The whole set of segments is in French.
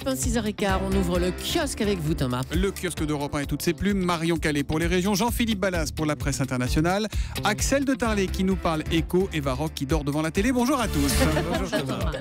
Europe 1, 6h15, on ouvre le kiosque avec vous, Thomas. Le kiosque d'Europe 1 et toutes ses plumes. Marion Calais pour les régions, Jean-Philippe Ballas pour la presse internationale, Axel de Tarlet qui nous parle éco et Varrock qui dort devant la télé. Bonjour à tous. Bonjour Thomas.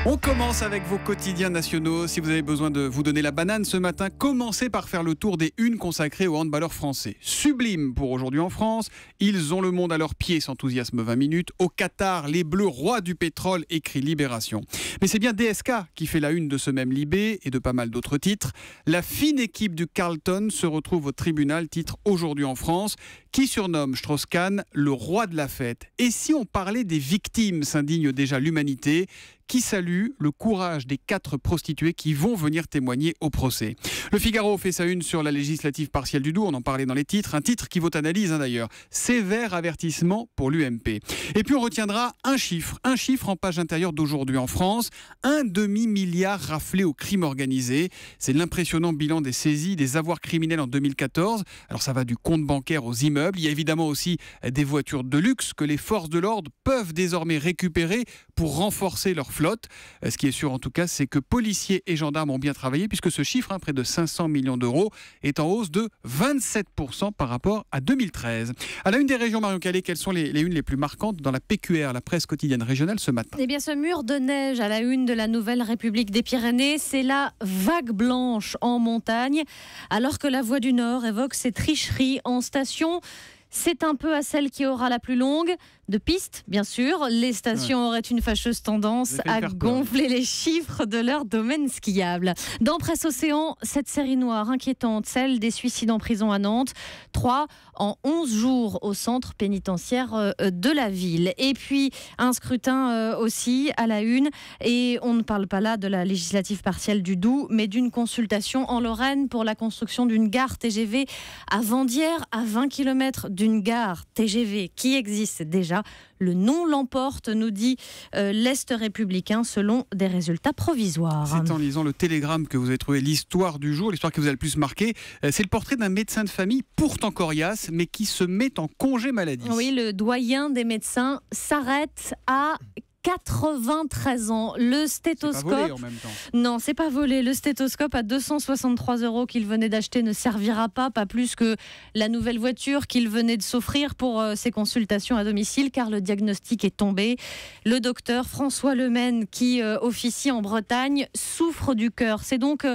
On commence avec vos quotidiens nationaux. Si vous avez besoin de vous donner la banane ce matin, commencez par faire le tour des unes consacrées aux handballeurs français. Sublime pour aujourd'hui en France. Ils ont le monde à leurs pieds, s'enthousiasme 20 minutes. Au Qatar, les Bleus rois du pétrole, écrit Libération. Mais c'est bien DSK qui fait la une de ce même Libé et de pas mal d'autres titres. La fine équipe du Carlton se retrouve au tribunal, titre aujourd'hui en France, qui surnomme Strauss-Kahn le roi de la fête. Et si on parlait des victimes, s'indigne déjà l'Humanité, qui salue le courage des 4 prostituées qui vont venir témoigner au procès. Le Figaro fait sa une sur la législative partielle du Doubs, on en parlait dans les titres, un titre qui vaut analyse d'ailleurs. Sévère avertissement pour l'UMP. Et puis on retiendra un chiffre en page intérieure d'aujourd'hui en France, 1,5 milliard raflé au crime organisé. C'est l'impressionnant bilan des saisies des avoirs criminels en 2014. Alors ça va du compte bancaire aux immeubles. Il y a évidemment aussi des voitures de luxe que les forces de l'ordre peuvent désormais récupérer pour renforcer leur flotte. Ce qui est sûr en tout cas, c'est que policiers et gendarmes ont bien travaillé puisque ce chiffre, près de 500 millions d'euros, est en hausse de 27% par rapport à 2013. À la une des régions, Marion Calais, quelles sont les unes les plus marquantes dans la PQR, la presse quotidienne régionale, ce matin? Eh bien, ce mur de neige à la une de la Nouvelle République des Pyrénées, c'est la vague blanche en montagne, alors que la Voix du Nord évoque ses tricheries en station. C'est un peu à celle qui aura la plus longue de piste, bien sûr. Les stations auraient une fâcheuse tendance à gonfler les chiffres de leur domaine skiable. Dans Presse Océan, cette série noire inquiétante, celle des suicides en prison à Nantes. 3 en 11 jours au centre pénitentiaire de la ville. Et puis, un scrutin aussi à la une. Et on ne parle pas là de la législative partielle du Doubs, mais d'une consultation en Lorraine pour la construction d'une gare TGV à Vendières, à 20 km d'une gare TGV qui existe déjà. Le non l'emporte, nous dit l'Est républicain, selon des résultats provisoires. C'est en lisant le Télégramme que vous avez trouvé l'histoire du jour, l'histoire qui vous a le plus marqué. C'est le portrait d'un médecin de famille, pourtant coriace, mais qui se met en congé maladie. Oui, le doyen des médecins s'arrête à 93 ans. Le stéthoscope. C'est pas volé en même temps. Non, c'est pas volé. Le stéthoscope à 263 € qu'il venait d'acheter ne servira pas plus que la nouvelle voiture qu'il venait de s'offrir pour ses consultations à domicile, car le diagnostic est tombé. Le docteur François Lemaine, qui officie en Bretagne, souffre du cœur. C'est donc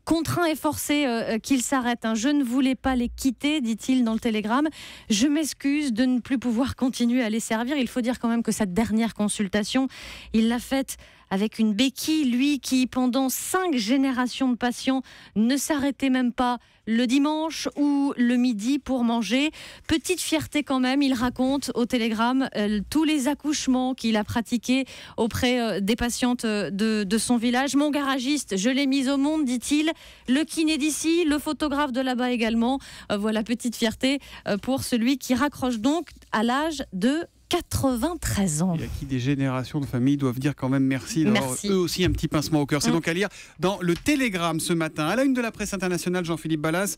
contraint et forcé qu'il s'arrête. Je ne voulais pas les quitter, dit-il dans le Télégramme. Je m'excuse de ne plus pouvoir continuer à les servir. Il faut dire quand même que sa dernière consultation, il l'a faite avec une béquille, lui qui, pendant 5 générations de patients, ne s'arrêtait même pas le dimanche ou le midi pour manger. Petite fierté quand même, il raconte au Télégramme tous les accouchements qu'il a pratiqués auprès des patientes de son village. Mon garagiste, je l'ai mis au monde, dit-il. Le kiné d'ici, le photographe de là-bas également. Voilà, petite fierté pour celui qui raccroche donc à l'âge de 93 ans. Et à qui des générations de familles doivent dire quand même merci d'avoir eux aussi un petit pincement au cœur. C'est donc à lire dans le Télégramme ce matin. À la une de la presse internationale, Jean-Philippe Ballas,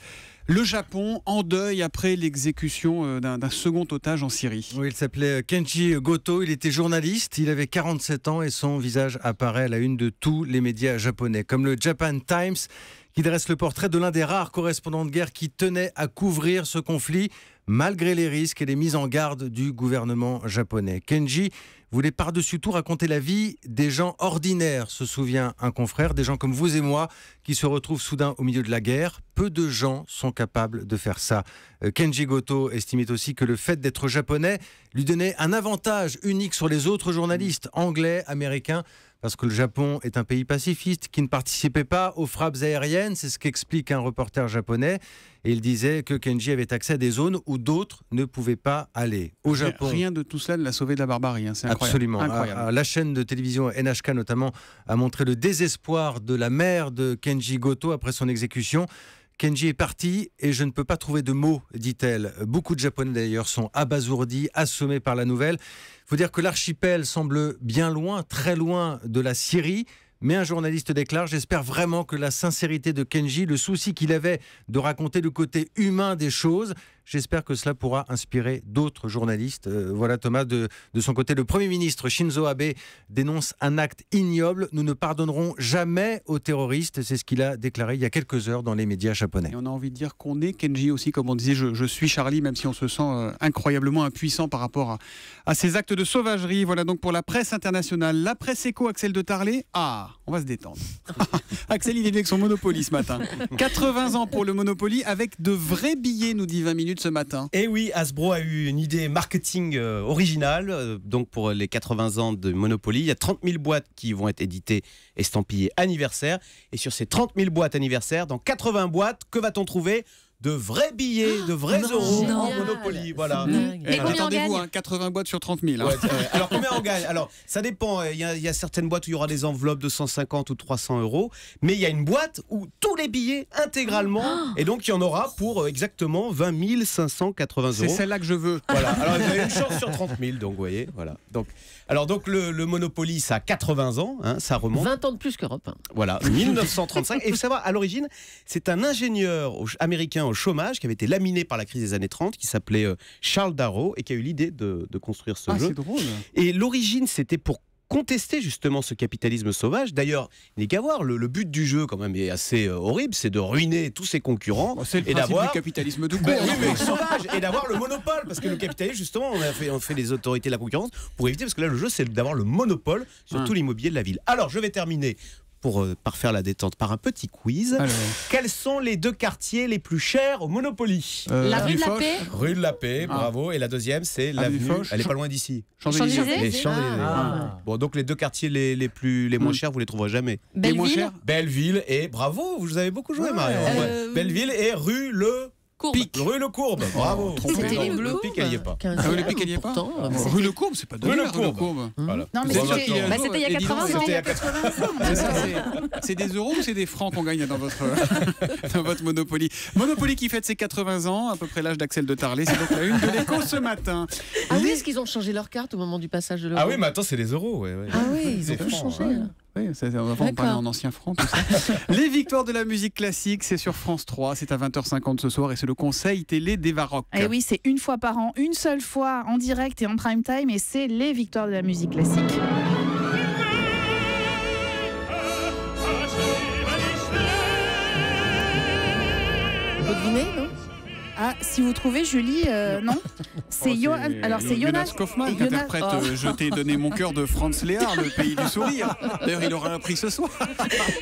le Japon en deuil après l'exécution d'un second otage en Syrie. Oui, il s'appelait Kenji Goto, il était journaliste, il avait 47 ans et son visage apparaît à la une de tous les médias japonais, comme le Japan Times, qui dresse le portrait de l'un des rares correspondants de guerre qui tenait à couvrir ce conflit malgré les risques et les mises en garde du gouvernement japonais. Kenji voulait par-dessus tout raconter la vie des gens ordinaires, se souvient un confrère, des gens comme vous et moi qui se retrouvent soudain au milieu de la guerre. Peu de gens sont capables de faire ça. Kenji Goto estimait aussi que le fait d'être japonais lui donnait un avantage unique sur les autres journalistes anglais, américains, parce que le Japon est un pays pacifiste qui ne participait pas aux frappes aériennes, c'est ce qu'explique un reporter japonais. Et il disait que Kenji avait accès à des zones où d'autres ne pouvaient pas aller. Au Japon, rien de tout cela ne l'a sauvé de la barbarie. C'est incroyable. Absolument. Incroyable. La chaîne de télévision NHK notamment a montré le désespoir de la mère de Kenji Goto après son exécution. Kenji est parti et je ne peux pas trouver de mots, dit-elle. Beaucoup de Japonais d'ailleurs sont abasourdis, assommés par la nouvelle. Il faut dire que l'archipel semble bien loin, très loin de la Syrie. Mais un journaliste déclare: j'espère vraiment que la sincérité de Kenji, le souci qu'il avait de raconter le côté humain des choses, J'espère que cela pourra inspirer d'autres journalistes. Voilà Thomas, de son côté, le Premier ministre Shinzo Abe dénonce un acte ignoble. Nous ne pardonnerons jamais aux terroristes. C'est ce qu'il a déclaré il y a quelques heures dans les médias japonais. Et on a envie de dire qu'on est Kenji aussi, comme on disait, je suis Charlie, même si on se sent incroyablement impuissant par rapport à ces actes de sauvagerie. Voilà donc pour la presse internationale. La presse éco, Axel de Tarlé. Ah, on va se détendre. Axel, il est avec son Monopoly ce matin. 80 ans pour le Monopoly avec de vrais billets, nous dit 20 minutes ce matin. Et oui, Hasbro a eu une idée marketing originale. Donc pour les 80 ans de Monopoly, il y a 30 000 boîtes qui vont être éditées estampillées anniversaire. Et sur ces 30 000 boîtes anniversaire, dans 80 boîtes, que va-t-on trouver ? De vrais billets, de vrais euros en Monopoly. Voilà. Et combien on Attendez-vous, gagne 80 boîtes sur 30 000. Ouais, alors combien on gagne ? Alors ça dépend, il y a certaines boîtes où il y aura des enveloppes de 150 ou 300 euros, mais il y a une boîte où tous les billets intégralement, et donc il y en aura pour exactement 20 580 euros. C'est celle-là que je veux. Voilà, alors vous avez une chance sur 30 000, donc vous voyez, voilà. Donc le Monopoly, ça a 80 ans, hein, ça remonte. 20 ans de plus qu'Europe 1. Voilà, 1935. Et vous savez, à l'origine, c'est un ingénieur américain au chômage qui avait été laminé par la crise des années 30, qui s'appelait Charles Darrow, et qui a eu l'idée de construire ce jeu. C'est drôle. Et l'origine, c'était pour contester justement ce capitalisme sauvage. D'ailleurs, il n'est qu'à voir, le but du jeu quand même est assez horrible, c'est de ruiner tous ses concurrents. C'est le et principe d'avoir du capitalisme de oui, mais sauvage, et d'avoir le monopole, parce que le capitalisme justement, on fait les autorités de la concurrence pour éviter, parce que là le jeu c'est d'avoir le monopole sur tout l'immobilier de la ville. Alors je vais terminer par faire la détente par un petit quiz. Alors. Quels sont les deux quartiers les plus chers au Monopoly ? La rue de la Paix. Rue de la Paix, bravo. Et la deuxième, c'est l'avenue. Foch. Elle est pas loin d'ici. Champs-Élysées. Les Champs-Élysées. Bon, donc les deux quartiers les moins chers, vous les trouverez jamais. Les moins Belleville. chers. Belleville et bravo, vous avez beaucoup joué, Marion. Ouais. Belleville et rue Le Courbe. Pic. Rue Le Courbe, bravo. C'était les Non, Bleus. Le Pic, elle y est pas. Le Pic, elle y est pas. Rue Le Courbe, c'est pas de Rue Le l'air, Courbe. Voilà. Non, mais Bon, c'était maintenant, il y a Et dis donc, 80 ans. c'était à C'est ça, c'est des euros ou c'est des francs qu'on gagne dans votre Monopoly. Monopoly qui fête ses 80 ans, à peu près l'âge d'Axel de Tarlé. C'est donc la une de l'Écho ce matin. Ah oui, est-ce qu'ils ont changé leur carte au moment du passage de l'euro ? Ah oui, mais attends, c'est les euros. Ouais. Ah oui, ils ont C'est tout franc, changé. ouais. là. Oui, on va en parler en ancien franc, tout ça. Les victoires de la musique classique, c'est sur France 3, c'est à 20h50 ce soir et c'est le conseil télé d'Eva Rock. Et oui, c'est une fois par an, une seule fois en direct et en prime time, et c'est les victoires de la musique classique. Faut deviner, non ? Ah, si vous trouvez, Julie, non. C'est Jonas Kaufmann qui interprète Je t'ai donné mon cœur de Franz Léard, le pays du sourire. D'ailleurs, il aura un prix ce soir.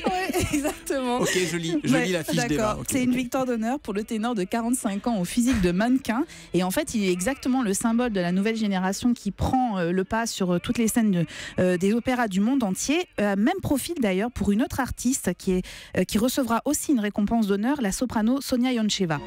Ouais, exactement. Ok, je lis la fiche d'Eva. D'accord. C'est une victoire d'honneur pour le ténor de 45 ans au physique de mannequin. Et en fait, il est exactement le symbole de la nouvelle génération qui prend le pas sur toutes les scènes des opéras du monde entier. Même profil d'ailleurs pour une autre artiste qui recevra aussi une récompense d'honneur, la soprano Sonia Yoncheva.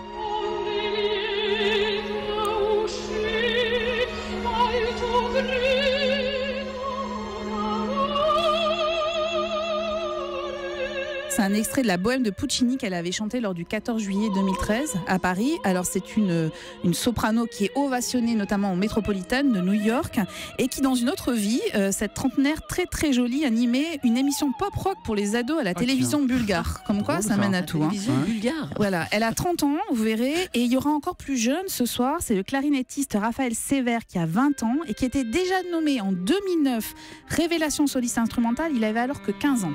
C'est un extrait de la Bohème de Puccini qu'elle avait chanté lors du 14 juillet 2013 à Paris. Alors c'est une soprano qui est ovationnée notamment au Metropolitan de New York et qui dans une autre vie, cette trentenaire très très jolie animait une émission pop-rock pour les ados à la télévision bulgare. Comme quoi ça mène à tout. Télévision bulgare. Voilà, elle a 30 ans, vous verrez, et il y aura encore plus jeune ce soir, c'est le clarinettiste Raphaël Sévère qui a 20 ans et qui était déjà nommé en 2009 Révélation soliste instrumentale, il avait alors que 15 ans.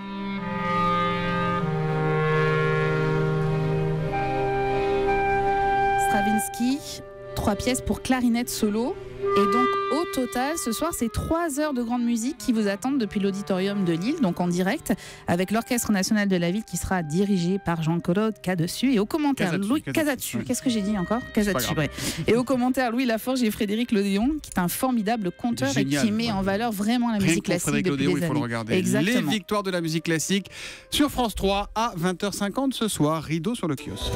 Stravinsky, 3 pièces pour clarinette solo. Et donc au total, ce soir, c'est 3 heures de grande musique qui vous attendent depuis l'auditorium de Lille, donc en direct, avec l'Orchestre National de la Ville qui sera dirigé par Jean-Claude Cadessus. Et au commentaire, Casatsu. Qu'est-ce que j'ai dit encore ? Casatsu, ouais. Et au commentaire, Louis Laforge et Frédéric Lodéon, qui est un formidable conteur et qui met en valeur vraiment la musique classique Frédéric depuis Lodéon, des il faut le années. regarder. Exactement. Les victoires de la musique classique sur France 3 à 20h50 ce soir. Rideau sur le kiosque.